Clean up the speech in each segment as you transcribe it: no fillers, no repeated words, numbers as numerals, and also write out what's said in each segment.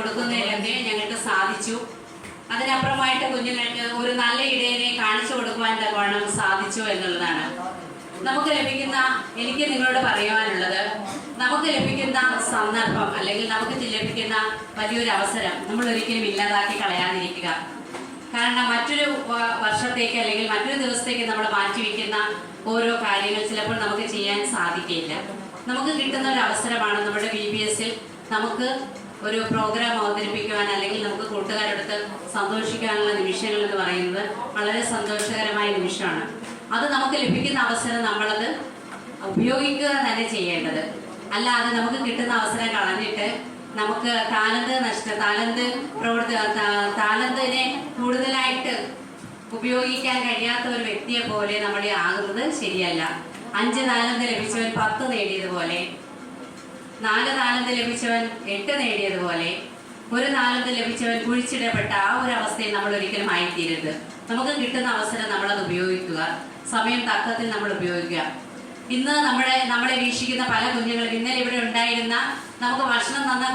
കൊടുക്കുന്നതിലൊക്കെ ഞങ്ങൾക്ക് സാധിച്ചു. അതിനപ്പുറമായിട്ട് കുഞ്ഞുങ്ങൾക്ക് ഒരു നല്ല ഇടയനെ കാണിച്ചു കൊടുക്കുവാൻ തക്കവണ്ണം സാധിച്ചു എന്നുള്ളതാണ്. നമുക്ക് ലഭിക്കുന്ന, എനിക്ക് നിങ്ങളോട് പറയുവാനുള്ളത്, നമുക്ക് ലഭിക്കുന്ന സന്ദർഭം അല്ലെങ്കിൽ നമുക്ക് ലഭിക്കുന്ന വലിയൊരു അവസരം നമ്മൾ ഒരിക്കലും ഇല്ലാതാക്കി കളയാതിരിക്കുക. കാരണം മറ്റൊരു വർഷത്തേക്ക് അല്ലെങ്കിൽ മറ്റൊരു ദിവസത്തേക്ക് നമ്മൾ മാറ്റിവെക്കുന്ന ഓരോ കാര്യങ്ങൾ ചിലപ്പോൾ നമുക്ക് ചെയ്യാൻ സാധിക്കില്ല. നമുക്ക് കിട്ടുന്ന ഒരു അവസരമാണ് നമ്മുടെ BBSൽ നമുക്ക് ഒരു പ്രോഗ്രാം അവതരിപ്പിക്കുവാൻ അല്ലെങ്കിൽ നമുക്ക് കൂട്ടുകാരെടുത്ത് സന്തോഷിക്കാനുള്ള നിമിഷങ്ങൾ എന്ന് പറയുന്നത് വളരെ സന്തോഷകരമായ നിമിഷമാണ്. അത് നമുക്ക് ലഭിക്കുന്ന അവസരം നമ്മളത് ഉപയോഗിക്കുക തന്നെ ചെയ്യേണ്ടത്. അല്ലാതെ നമുക്ക് കിട്ടുന്ന അവസരം കളഞ്ഞിട്ട് നമുക്ക് താലന്തിനെ കൂടുതലായിട്ട് ഉപയോഗിക്കാൻ കഴിയാത്ത ഒരു വ്യക്തിയെ പോലെ നമ്മൾ ആകുന്നത് ശരിയല്ല. 5 താലന്ത് ലഭിച്ചവൻ 10 നേടിയതുപോലെ, 4 താലന്ത് ലഭിച്ചവൻ 8 നേടിയതുപോലെ, 1 താലന്ത് ലഭിച്ചവൻ കുഴിച്ചിടപ്പെട്ട ആ ഒരു അവസ്ഥയിൽ നമ്മൾ ഒരിക്കലും ആയിത്തീരരുത്. നമുക്ക് കിട്ടുന്ന അവസരം നമ്മളത് ഉപയോഗിക്കുക, സമയം തക്കത്തിൽ നമ്മൾ ഉപയോഗിക്കുക. ഇന്ന് നമ്മളെ വീക്ഷിക്കുന്ന പല കുഞ്ഞുങ്ങളും, ഇന്നലെ ഇവിടെ ഉണ്ടായിരുന്ന നമുക്ക് ഭക്ഷണം തന്ന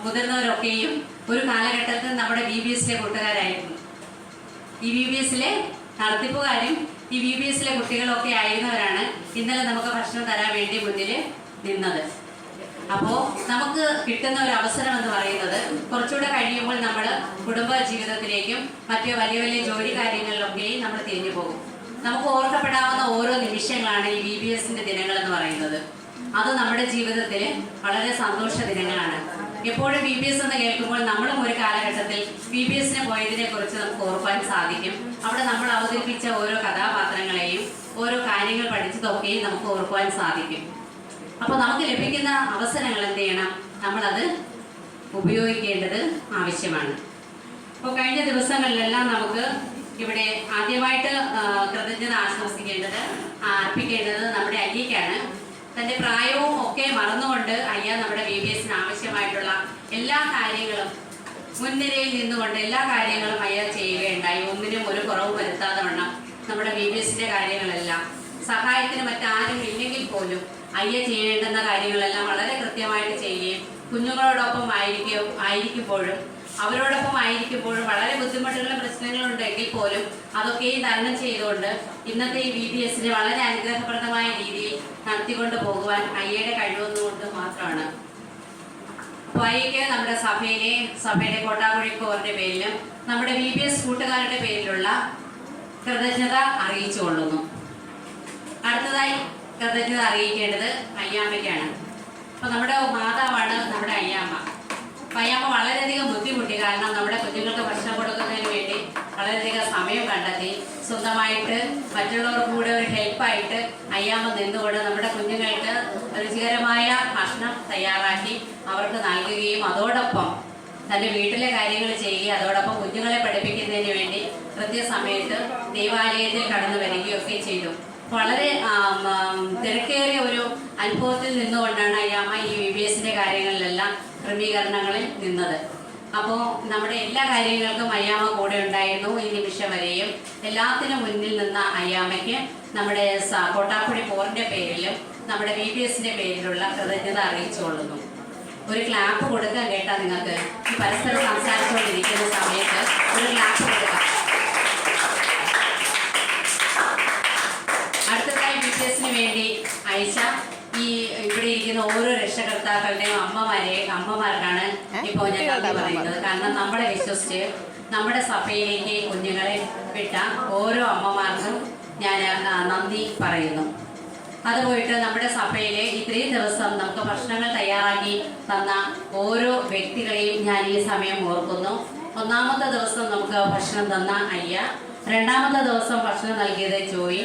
മുതിർന്നവരൊക്കെയും ഒരു കാലഘട്ടത്തിൽ നമ്മുടെ BBSലെ കൂട്ടുകാരായിരുന്നു. ഈ BBSലെ നടത്തിപ്പുകാരും ഈ BBSലെ കുട്ടികളൊക്കെ ആയിരുന്നവരാണ് ഇന്നലെ നമുക്ക് ഭക്ഷണം തരാൻ വേണ്ടി മുന്നിൽ നിന്നത്. അപ്പോൾ നമുക്ക് കിട്ടുന്ന ഒരു അവസരം എന്ന് പറയുന്നത് കുറച്ചുകൂടെ കഴിയുമ്പോൾ നമ്മൾ കുടുംബ ജീവിതത്തിലേക്കും മറ്റു വലിയ വലിയ ജോലി കാര്യങ്ങളിലൊക്കെയും നമ്മൾ തിരിഞ്ഞു പോകും. നമുക്ക് ഓർക്കപ്പെടാവുന്ന ഓരോ നിമിഷങ്ങളാണ് ഈ BBSന്റെ ദിനങ്ങൾ എന്ന് പറയുന്നത്. അത് നമ്മുടെ ജീവിതത്തിൽ വളരെ സന്തോഷ ദിനങ്ങളാണ്. എപ്പോഴും BBS എന്ന് കേൾക്കുമ്പോൾ നമ്മളും ഒരു കാലഘട്ടത്തിൽ BBSന് പോയതിനെ കുറിച്ച് നമുക്ക് ഓർക്കാൻ സാധിക്കും. അവിടെ നമ്മൾ അവതരിപ്പിച്ച ഓരോ കഥാപാത്രങ്ങളെയും ഓരോ കാര്യങ്ങൾ പഠിച്ചതൊക്കെയും നമുക്ക് ഓർക്കുവാൻ സാധിക്കും. അപ്പോൾ നമുക്ക് ലഭിക്കുന്ന അവസരങ്ങൾ എന്ത് ചെയ്യണം, നമ്മളത് ഉപയോഗിക്കേണ്ടത് ആവശ്യമാണ്. അപ്പോൾ കഴിഞ്ഞ ദിവസങ്ങളിലെല്ലാം നമുക്ക് ഇവിടെ ആദ്യമായിട്ട് കൃതജ്ഞത അർപ്പിക്കേണ്ടത് നമ്മുടെ അയ്യയ്ക്കാണ്. തൻ്റെ പ്രായവും ഒക്കെ മറന്നുകൊണ്ട് അയ്യ നമ്മുടെ BBSന് ആവശ്യമായിട്ടുള്ള എല്ലാ കാര്യങ്ങളും മുൻനിരയിൽ നിന്നുകൊണ്ട് എല്ലാ കാര്യങ്ങളും അയ്യ ചെയ്യുകയുണ്ടായി. ഒന്നിനും ഒരു കുറവും വരുത്താതെ വണ്ണം നമ്മുടെ BBSന്റെ കാര്യങ്ങളെല്ലാം സഹായത്തിന് മറ്റാരും ഇല്ലെങ്കിൽ പോലും അയ്യ ചെയ്യേണ്ടുന്ന കാര്യങ്ങളെല്ലാം വളരെ കൃത്യമായിട്ട് ചെയ്യുകയും കുഞ്ഞുങ്ങളോടൊപ്പം ആയിരിക്കുമ്പോഴും അവരോടൊപ്പം ആയിരിക്കുമ്പോഴും വളരെ ബുദ്ധിമുട്ടുകളും പ്രശ്നങ്ങളും ഉണ്ടെങ്കിൽ പോലും അതൊക്കെയും തരണം ചെയ്തുകൊണ്ട് ഇന്നത്തെ ഈ BBSനെ വളരെ അനുഗ്രഹപ്രദമായ രീതിയിൽ നടത്തിക്കൊണ്ട് പോകുവാൻ അയ്യയുടെ കഴിവൊന്നുകൊണ്ട് മാത്രമാണ്. അപ്പോൾ അയ്യയ്ക്ക് നമ്മുടെ സഭയുടെ കോട്ടാക്കുഴി കോറിന്റെ പേരിലും നമ്മുടെ BBS കൂട്ടുകാരുടെ പേരിലുള്ള കൃതജ്ഞത അറിയിച്ചു കൊള്ളുന്നു. അടുത്തതായി കൃതജ്ഞത അറിയിക്കേണ്ടത് അയ്യാമ്മയ്ക്കാണ്. അപ്പോൾ നമ്മുടെ മാതാവാണ് നമ്മുടെ അയ്യാമ്മ. അപ്പം അയ്യാമ്മ വളരെയധികം ബുദ്ധിമുട്ടി. കാരണം നമ്മുടെ കുഞ്ഞുങ്ങൾക്ക് ഭക്ഷണം കൊടുക്കുന്നതിന് വേണ്ടി വളരെയധികം സമയം കണ്ടെത്തി സ്വന്തമായിട്ട് മറ്റുള്ളവർക്ക് കൂടെ ഒരു ഹെൽപ്പായിട്ട് അയ്യാമ്മ നിന്നുകൊണ്ട് നമ്മുടെ കുഞ്ഞുങ്ങൾക്ക് രുചികരമായ ഭക്ഷണം തയ്യാറാക്കി അവർക്ക് നൽകുകയും അതോടൊപ്പം തൻ്റെ വീട്ടിലെ കാര്യങ്ങൾ ചെയ്യുകയും അതോടൊപ്പം കുഞ്ഞുങ്ങളെ പഠിപ്പിക്കുന്നതിന് വേണ്ടി കൃത്യസമയത്ത് ദൈവാലയത്തിൽ കടന്നു വരികയൊക്കെ ചെയ്തു. വളരെ തിരക്കേറിയ ഒരു അനുഭവത്തിൽ നിന്നുകൊണ്ടാണ് അയ്യാമ്മ ഈ BBSന്റെ കാര്യങ്ങളിലെല്ലാം ക്രമീകരണങ്ങളിൽ നിന്നത്. അപ്പോൾ നമ്മുടെ എല്ലാ കാര്യങ്ങൾക്കും അയ്യാമ്മ കൂടെ ഉണ്ടായിരുന്നു. ഈ നിമിഷം വരെയും എല്ലാത്തിനും മുന്നിൽ നിന്ന അയ്യാമ്മയ്ക്ക് നമ്മുടെ കോട്ടാക്കുഴി കോറിന്റെ പേരിലും നമ്മുടെ BBSന്റെ പേരിലുള്ള കൃതജ്ഞത അറിയിച്ചുകൊള്ളുന്നു. ഒരു ക്ലാപ്പ് കൊടുക്കാൻ കേട്ടാ നിങ്ങൾക്ക് ഈ പരസ്പരം സംസാരിച്ചുകൊണ്ടിരിക്കുന്ന സമയത്ത് ഒരു ക്ലാപ്പ് കൊടുക്കാം. അടുത്തതായി BBSന് വേണ്ടി അയച്ച ഈ ഇവിടെ ഇരിക്കുന്ന ഓരോ രക്ഷകർത്താക്കളുടെയും അമ്മമാർക്കാണ് ഇപ്പോൾ ഞാൻ നന്ദി പറയുന്നത്. കാരണം നമ്മളെ വിശ്വസിച്ച് നമ്മുടെ സഭയിലേക്ക് കുഞ്ഞുങ്ങളെ വിട്ട ഓരോ അമ്മമാർക്കും ഞാൻ നന്ദി പറയുന്നു. അതുപോയിട്ട് നമ്മുടെ സഭയിലെ ഇത്രയും ദിവസം നമുക്ക് ഭക്ഷണങ്ങൾ തയ്യാറാക്കി തന്ന ഓരോ വ്യക്തികളെയും ഞാൻ ഈ സമയം ഓർക്കുന്നു. ഒന്നാമത്തെ ദിവസം നമുക്ക് ഭക്ഷണം തന്ന അയ്യ, രണ്ടാമത്തെ ദിവസം ഭക്ഷണം നൽകിയത് ജോയി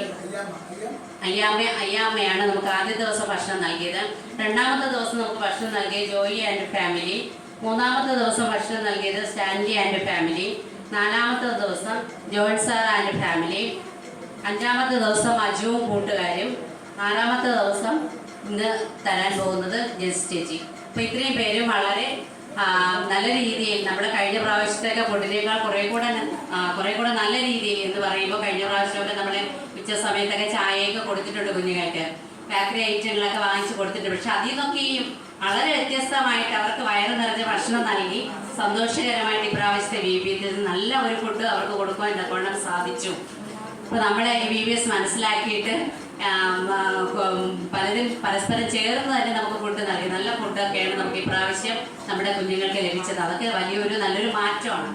അയ്യാമ്മയാണ് നമുക്ക് ആദ്യ ദിവസം ഭക്ഷണം നൽകിയത്. രണ്ടാമത്തെ ദിവസം നമുക്ക് ഭക്ഷണം നൽകിയത് ജോയി ആൻഡ് ഫാമിലി. മൂന്നാമത്തെ ദിവസം ഭക്ഷണം നൽകിയത് സ്റ്റാൻലി ആൻഡ് ഫാമിലി. നാലാമത്തെ ദിവസം ജോൺ സാർ ആൻഡ് ഫാമിലി. അഞ്ചാമത്തെ ദിവസം അജുവും കൂട്ടുകാരും. ആറാമത്തെ ദിവസം ഇന്ന് തരാൻ പോകുന്നത് ജെസ് ചേച്ചി. അപ്പോൾ ഇത്രയും പേരും വളരെ നല്ല രീതിയിൽ നമ്മൾ കഴിഞ്ഞ പ്രാവശ്യത്തെയൊക്കെ ഫുഡിനേക്കാൾ കുറേ കൂടെ നല്ല രീതിയിൽ എന്ന് പറയുമ്പോൾ കഴിഞ്ഞ പ്രാവശ്യമൊക്കെ നമ്മൾ ഉച്ച സമയത്തൊക്കെ ചായയൊക്കെ കൊടുത്തിട്ടുണ്ട് കുഞ്ഞുങ്ങൾക്ക്, ബേക്കറി ഐറ്റങ്ങളൊക്കെ വാങ്ങിച്ച് കൊടുത്തിട്ടുണ്ട്. പക്ഷെ അതിൽ നിന്നൊക്കെയും വളരെ വ്യത്യസ്തമായിട്ട് അവർക്ക് വയറ് നിറഞ്ഞ ഭക്ഷണം നൽകി സന്തോഷകരമായിട്ട് ഇപ്രാവശ്യത്തെ VBS നല്ല ഒരു ഫുഡ് അവർക്ക് കൊടുക്കുവാൻ തക്കവണ്ണം സാധിച്ചു. അപ്പോൾ നമ്മളെ VBS മനസ്സിലാക്കിയിട്ട് പലരും പരസ്പരം ചേർന്ന് തന്നെ നമുക്ക് ഫുഡ് നൽകി. നല്ല ഫുഡൊക്കെയാണ് നമുക്ക് ഇപ്രാവശ്യം നമ്മുടെ കുഞ്ഞുങ്ങൾക്ക് ലഭിച്ചത്. അതൊക്കെ വലിയൊരു നല്ലൊരു മാറ്റമാണ്.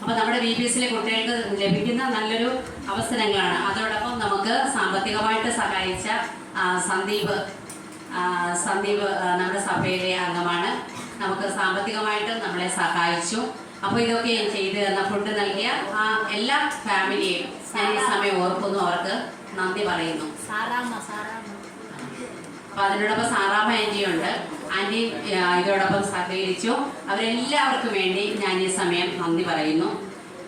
അപ്പോൾ നമ്മുടെ VBSലെ കുട്ടികൾക്ക് ലഭിക്കുന്ന നല്ലൊരു അവസരങ്ങളാണ്. അതോടൊപ്പം നമുക്ക് സാമ്പത്തികമായിട്ട് സഹായിച്ച സന്ദീപ് നമ്മുടെ സഭയിലെ അംഗമാണ്. നമുക്ക് സാമ്പത്തികമായിട്ട് നമ്മളെ സഹായിച്ചു. അപ്പോൾ ഇതൊക്കെ ചെയ്ത് തന്ന ഫുഡ് നൽകിയ എല്ലാ ഫാമിലിയെയും ഞാൻ ഈ സമയം ഓർക്കുന്നു, അവർക്ക് നന്ദി പറയുന്നു. അപ്പൊ അതിനോടൊപ്പം സാറാമ്മ ആൻറ്റിയുണ്ട്. ആൻറ്റി ഇതോടൊപ്പം സഹകരിച്ചു. അവരെല്ലാവർക്കും വേണ്ടി ഞാൻ ഈ സമയം നന്ദി പറയുന്നു.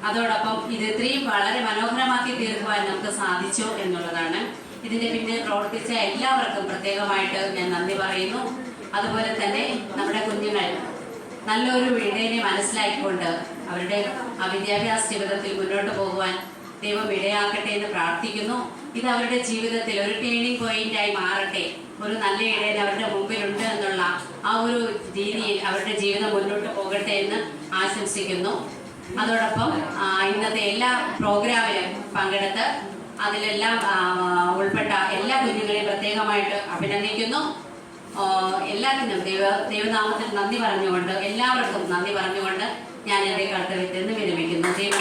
അതോടൊപ്പം ഇത് ഇത്രയും വളരെ മനോഹരമാക്കി തീർക്കുവാൻ നമുക്ക് സാധിച്ചു എന്നുള്ളതാണ്. ഇതിന്റെ പിന്നിൽ പ്രവർത്തിച്ച എല്ലാവർക്കും പ്രത്യേകമായിട്ട് ഞാൻ നന്ദി പറയുന്നു. അതുപോലെ തന്നെ നമ്മുടെ കുഞ്ഞുങ്ങൾ നല്ലൊരു ഇടയനെ മനസ്സിലാക്കിക്കൊണ്ട് അവരുടെ വിദ്യാഭ്യാസ ജീവിതത്തിൽ മുന്നോട്ട് പോകുവാൻ ദൈവം ഇടയാക്കട്ടെ എന്ന് പ്രാർത്ഥിക്കുന്നു. ഇത് അവരുടെ ജീവിതത്തിൽ ഒരു ടേണിംഗ് പോയിന്റായി മാറട്ടെ. ഒരു നല്ല ഇടയൻ അവരുടെ മുമ്പിലുണ്ട് എന്നുള്ള ആ ഒരു രീതിയിൽ അവരുടെ ജീവിതം മുന്നോട്ട് പോകട്ടെ എന്ന് ആശംസിക്കുന്നു. അതോടൊപ്പം ഇന്നത്തെ എല്ലാ പ്രോഗ്രാമിലും പങ്കെടുത്ത് അതിലെല്ലാം ഉൾപ്പെട്ട എല്ലാ കുഞ്ഞുങ്ങളെയും പ്രത്യേകമായിട്ട് അഭിനന്ദിക്കുന്നു. എല്ലാത്തിനും ദൈവനാമത്തിൽ നന്ദി പറഞ്ഞുകൊണ്ട്, എല്ലാവർക്കും നന്ദി പറഞ്ഞുകൊണ്ട് ഞാൻ എൻ്റെ കർത്തവ്യത്തിൽ നിന്ന് വിരമിക്കുന്നു. ദൈവം